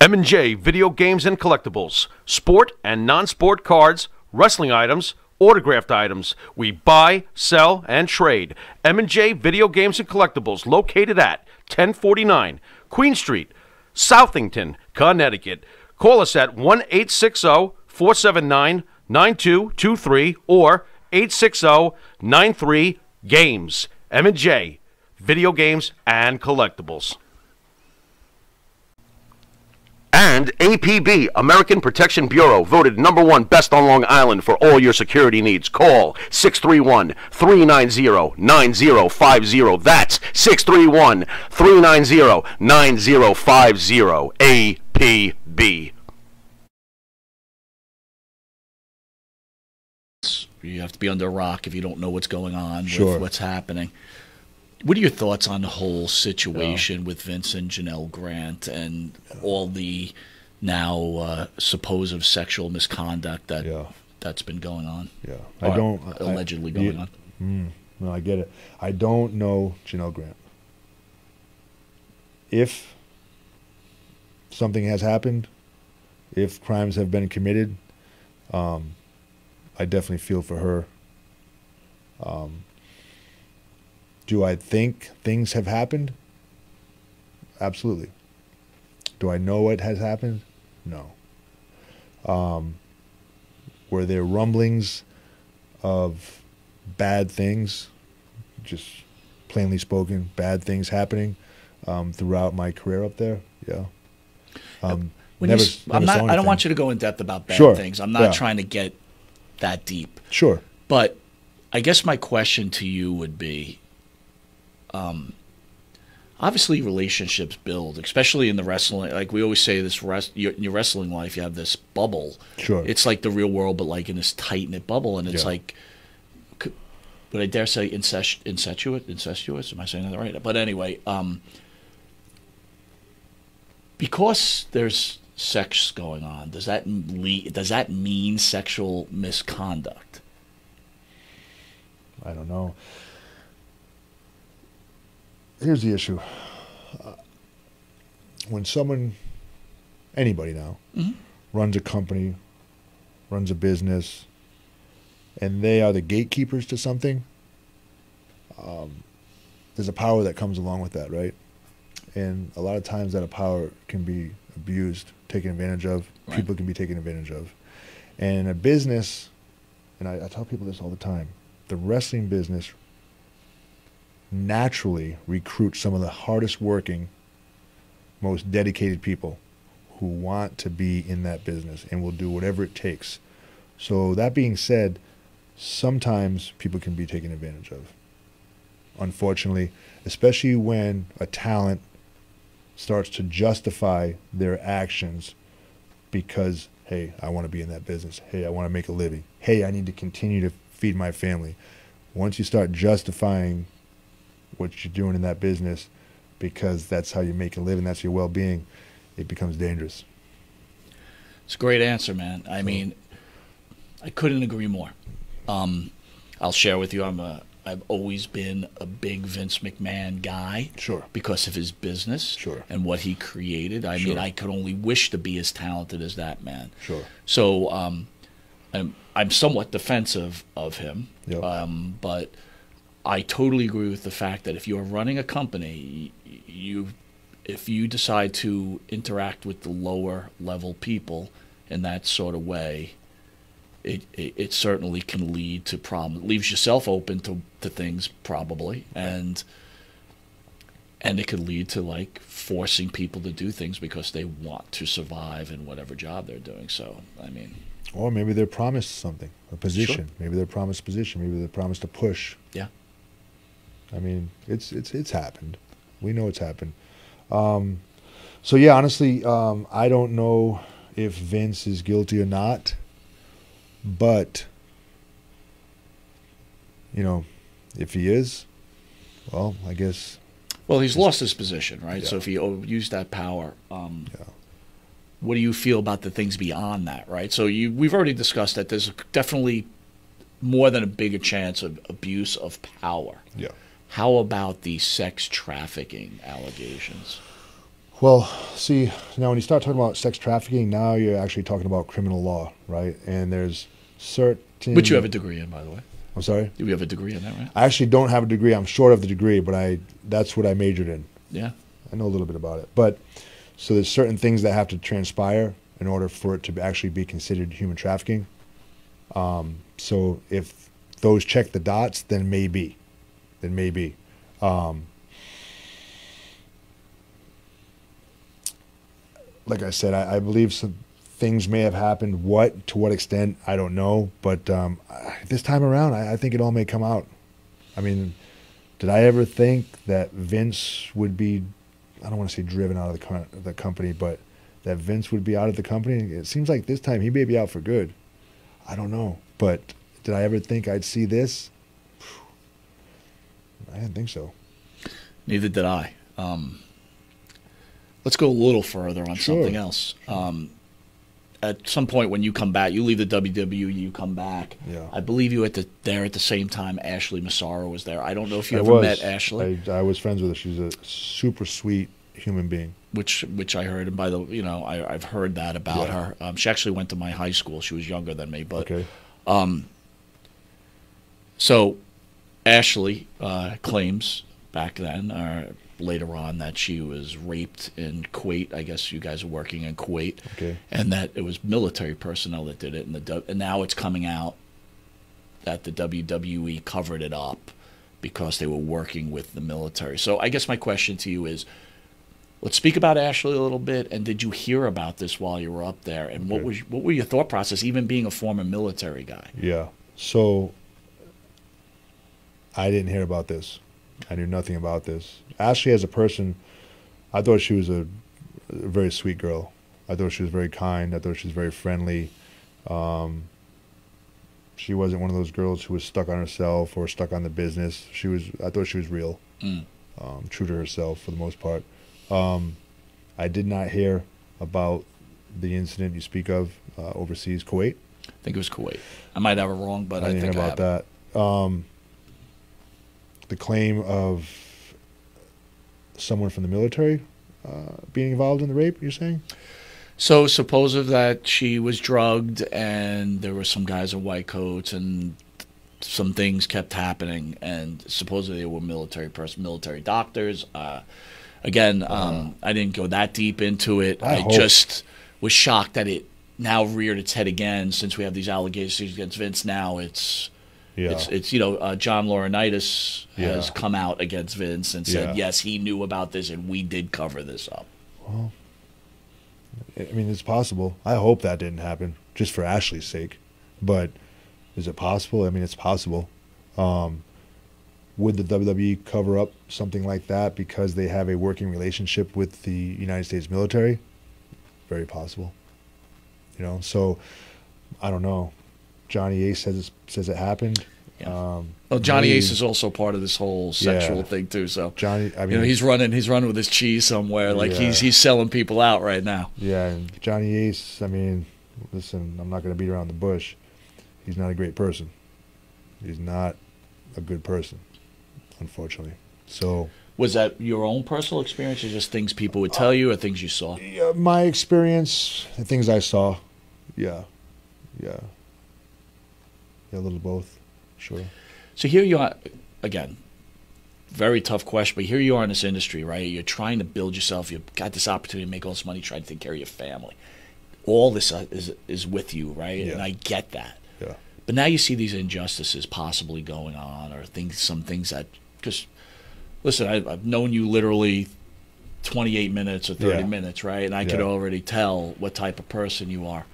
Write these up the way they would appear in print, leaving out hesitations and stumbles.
M&J Video Games and Collectibles. Sport and non-sport cards, wrestling items, autographed items. We buy, sell, and trade. M&J Video Games and Collectibles, located at 1049 Queen Street, Southington, Connecticut. Call us at 1-860-479-9223 or 860-93-GAMES. M&J Video Games and Collectibles. And APB, American Protection Bureau, voted #1 best on Long Island for all your security needs. Call 631-390-9050. That's 631-390-9050. APB. You have to be under a rock if you don't know what's going on Sure. with what's happening. What are your thoughts on the whole situation with Vince and Janelle Grant and all the now supposed sexual misconduct that's been going on? Yeah, allegedly going on. No, I get it. I don't know Janelle Grant. If something has happened, if crimes have been committed, I definitely feel for her. Do I think things have happened? Absolutely. Do I know what has happened? No. Were there rumblings of bad things, just plainly spoken, bad things happening throughout my career up there? Yeah. I don't want you to go in depth about bad things. I'm not trying to get that deep. Sure. But I guess my question to you would be, obviously relationships build, especially in the wrestling. Like we always say, in your wrestling life, you have this bubble. Sure. It's like the real world, but like in this tight-knit bubble. And it's like, would I dare say incestuous? Am I saying that right? But anyway, because there's sex going on, does that mean sexual misconduct? I don't know. Here's the issue. When someone, anybody now, runs a company, runs a business, and they are the gatekeepers to something, there's a power that comes along with that, right? And a lot of times that power can be abused, taken advantage of. Right. People can be taken advantage of. And in a business, and I tell people this all the time, the wrestling business naturally recruits some of the hardest working, most dedicated people who want to be in that business and will do whatever it takes. So that being said, sometimes people can be taken advantage of. Unfortunately, especially when a talent starts to justify their actions because, hey, I want to be in that business. Hey, I want to make a living. Hey, I need to continue to feed my family. Once you start justifying what you're doing in that business because that's how you make a living, that's your well-being, it becomes dangerous. It's a great answer, man. I mean, I couldn't agree more. I'll share with you, I've always been a big Vince McMahon guy. Sure. Because of his business. Sure. And what he created. I mean, I could only wish to be as talented as that man. Sure. So I'm somewhat defensive of him. Yep. But I totally agree with the fact that if you're running a company, if you decide to interact with the lower level people in that sort of way, it certainly can lead to problems. It leaves yourself open to things probably, and it could lead to like forcing people to do things because they want to survive in whatever job they're doing. So I mean, or maybe they're promised something, a position. Sure. Maybe they're promised a position. Maybe they're promised a push. Yeah. I mean, it's happened. We know it's happened. So yeah, honestly, I don't know if Vince is guilty or not, but you know, if he is, well, I guess. Well, he's lost his position, right? Yeah. So if he used that power, what do you feel about the things beyond that, right? So we've already discussed that there's definitely more than a bigger chance of abuse of power. Yeah. How about the sex trafficking allegations? Well, see, now when you start talking about sex trafficking, now you're actually talking about criminal law, right? And there's certain... Which you have a degree in, by the way. I'm sorry? You have a degree in that, right? I actually don't have a degree. I'm short of the degree, but that's what I majored in. Yeah. I know a little bit about it. But, so there's certain things that have to transpire in order for it to actually be considered human trafficking. So if those check the dots, then maybe. Like I said, I believe some things may have happened. To what extent, I don't know. But this time around, I think it all may come out. I mean, did I ever think that Vince would be, I don't want to say driven out of the company, but that Vince would be out of the company? It seems like this time he may be out for good. I don't know. But did I ever think I'd see this? I didn't think so. Neither did I. Let's go a little further on something else. At some point when you come back, you leave the WWE, you come back. Yeah. I believe you there at the same time Ashley Massaro was there. I don't know if you ever met Ashley. I was friends with her. She's a super sweet human being. Which I heard, and by the I've heard that about her. She actually went to my high school. She was younger than me, but okay. So Ashley claims back then, or later on, that she was raped in Kuwait. I guess you guys are working in Kuwait, okay. And that it was military personnel that did it. And now it's coming out that the WWE covered it up because they were working with the military. So I guess my question to you is, let's speak about Ashley a little bit. And did you hear about this while you were up there? And what were your thought process, even being a former military guy? Yeah. So I didn't hear about this. I knew nothing about this. Ashley, as a person, I thought she was a very sweet girl. I thought she was very kind. I thought she was very friendly. She wasn't one of those girls who was stuck on herself or stuck on the business. I thought she was real, true to herself for the most part. I did not hear about the incident you speak of overseas, Kuwait. I think it was Kuwait. I might have it wrong, but I didn't think hear about that. The claim of someone from the military being involved in the rape, you're saying? So suppose that she was drugged and there were some guys in white coats and some things kept happening, and supposedly they were military doctors. Again, I didn't go that deep into it. I just was shocked that it now reared its head again since we have these allegations against Vince. Now it's John Laurinaitis has come out against Vince and said, yes, he knew about this and we did cover this up. Well, I mean, it's possible. I hope that didn't happen, just for Ashley's sake. But is it possible? I mean, it's possible. Would the WWE cover up something like that because they have a working relationship with the United States military? Very possible. So I don't know. Johnny Ace says it happened. Yeah. Well, Johnny Ace is also part of this whole sexual thing too. So Johnny, I mean, he's running with his cheese somewhere. Like he's selling people out right now. Yeah, and Johnny Ace. I mean, listen, I'm not going to beat around the bush. He's not a great person. He's not a good person, unfortunately. So. Was that your own personal experience, or just things people would tell you, or things you saw? Yeah, my experience, the things I saw. Yeah. A little of both, sure. So here you are, again, very tough question, but here you are in this industry, right? You're trying to build yourself. You've got this opportunity to make all this money, trying to take care of your family. All this is with you, right? Yeah. And I get that. Yeah. But now you see these injustices possibly going on, or some things that, because, listen, I've known you literally 28 minutes or 30 minutes, right? And I could already tell what type of person you are.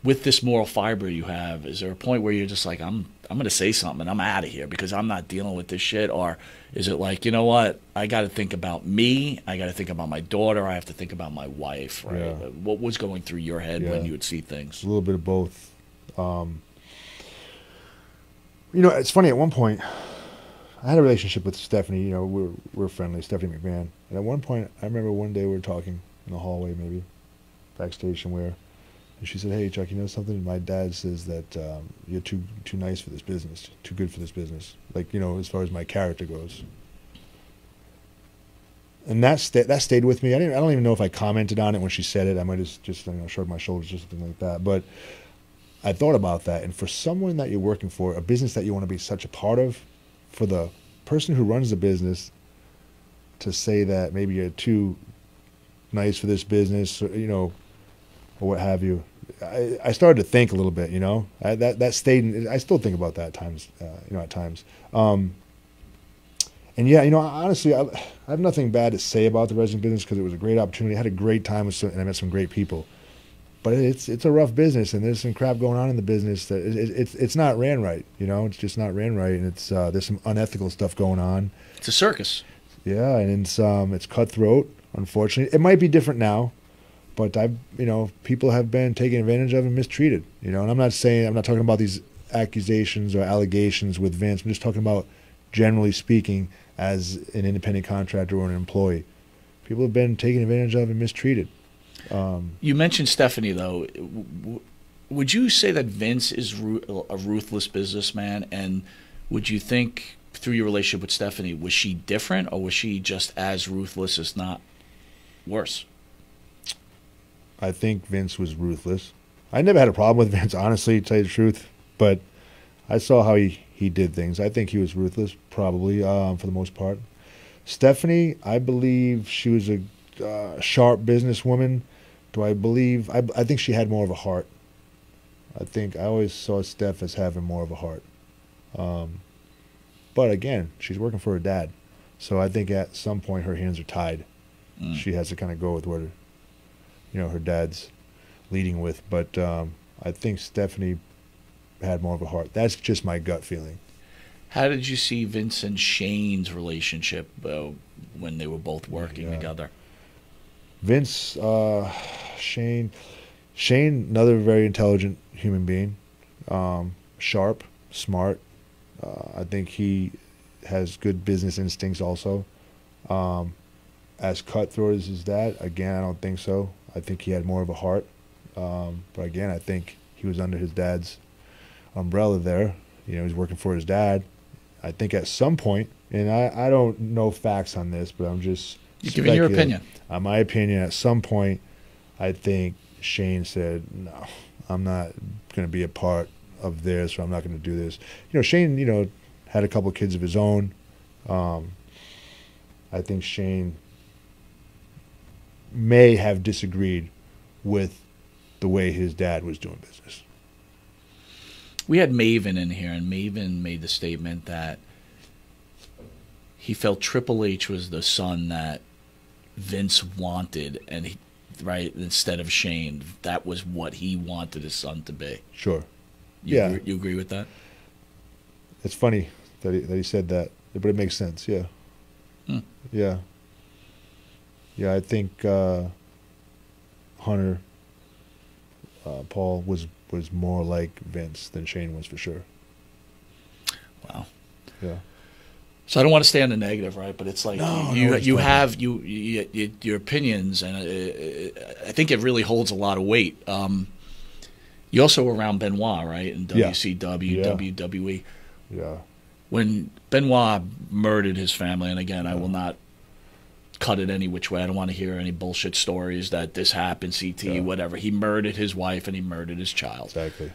With this moral fiber you have, is there a point where you're just like, I'm going to say something and I'm out of here because I'm not dealing with this shit? Or is it like, you know what, I got to think about me, I got to think about my daughter, I have to think about my wife, right? Yeah. What was going through your head when you would see things? A little bit of both. It's funny, at one point, I had a relationship with Stephanie. We're friendly, Stephanie McMahon. And at one point, I remember one day we were talking in the hallway, maybe, backstage somewhere. And she said, "Hey, Chuck, you know something? My dad says that you're too nice for this business, too good for this business. Like, as far as my character goes." And that stayed with me. I don't even know if I commented on it when she said it. I might have just shrugged my shoulders or something like that. But I thought about that. And for someone that you're working for, a business that you want to be such a part of, for the person who runs the business to say that maybe you're too nice for this business, or, or what have you, I started to think a little bit. That stayed. I still think about that at times. At times. And yeah, honestly, I have nothing bad to say about the wrestling business because it was a great opportunity. I had a great time and I met some great people. But it's a rough business, and there's some crap going on in the business that it's not ran right. It's just not ran right, and there's some unethical stuff going on. It's a circus. Yeah, and it's cutthroat. Unfortunately, it might be different now, but people have been taken advantage of and mistreated. And I'm not talking about these accusations or allegations with Vince. I'm just talking about, generally speaking, as an independent contractor or an employee. People have been taken advantage of and mistreated. You mentioned Stephanie, though. Would you say that Vince is a ruthless businessman? And would you think, through your relationship with Stephanie, was she different, or was she just as ruthless, if not worse? I think Vince was ruthless. I never had a problem with Vince, honestly, to tell you the truth. But I saw how he did things. I think he was ruthless, probably, for the most part. Stephanie, I believe she was a sharp businesswoman. I think she had more of a heart. I always saw Steph as having more of a heart. But again, she's working for her dad. So I think at some point her hands are tied. She has to kind of go with what her dad's leading with. But I think Stephanie had more of a heart. That's just my gut feeling. How did you see Vince and Shane's relationship when they were both working together? Vince, Shane, another very intelligent human being, sharp, smart. I think he has good business instincts also. As cutthroat as his dad, again, I don't think so. I think he had more of a heart. But again, I think he was under his dad's umbrella there. He's working for his dad. I think at some point, and I don't know facts on this, but I'm just You're giving your opinion. My opinion, at some point, I think Shane said, no, I'm not going to be a part of this, or I'm not going to do this. Shane, had a couple of kids of his own. I think Shane may have disagreed with the way his dad was doing business. We had Maven in here, and Maven made the statement that he felt Triple H was the son that Vince wanted, and instead of Shane, that was what he wanted his son to be. Sure. You agree with that? It's funny that he said that, but it makes sense. Yeah. Yeah. Yeah, I think Hunter Paul was more like Vince than Shane was, for sure. Wow. Yeah. So I don't want to stay on the negative, right? But it's like you have your opinions, and I think it really holds a lot of weight. You also were around Benoit, right? In WCW, WWE. Yeah. When Benoit murdered his family, and again, I will not cut it any which way. I don't want to hear any bullshit stories that this happened, CT, whatever. He murdered his wife and he murdered his child. Exactly.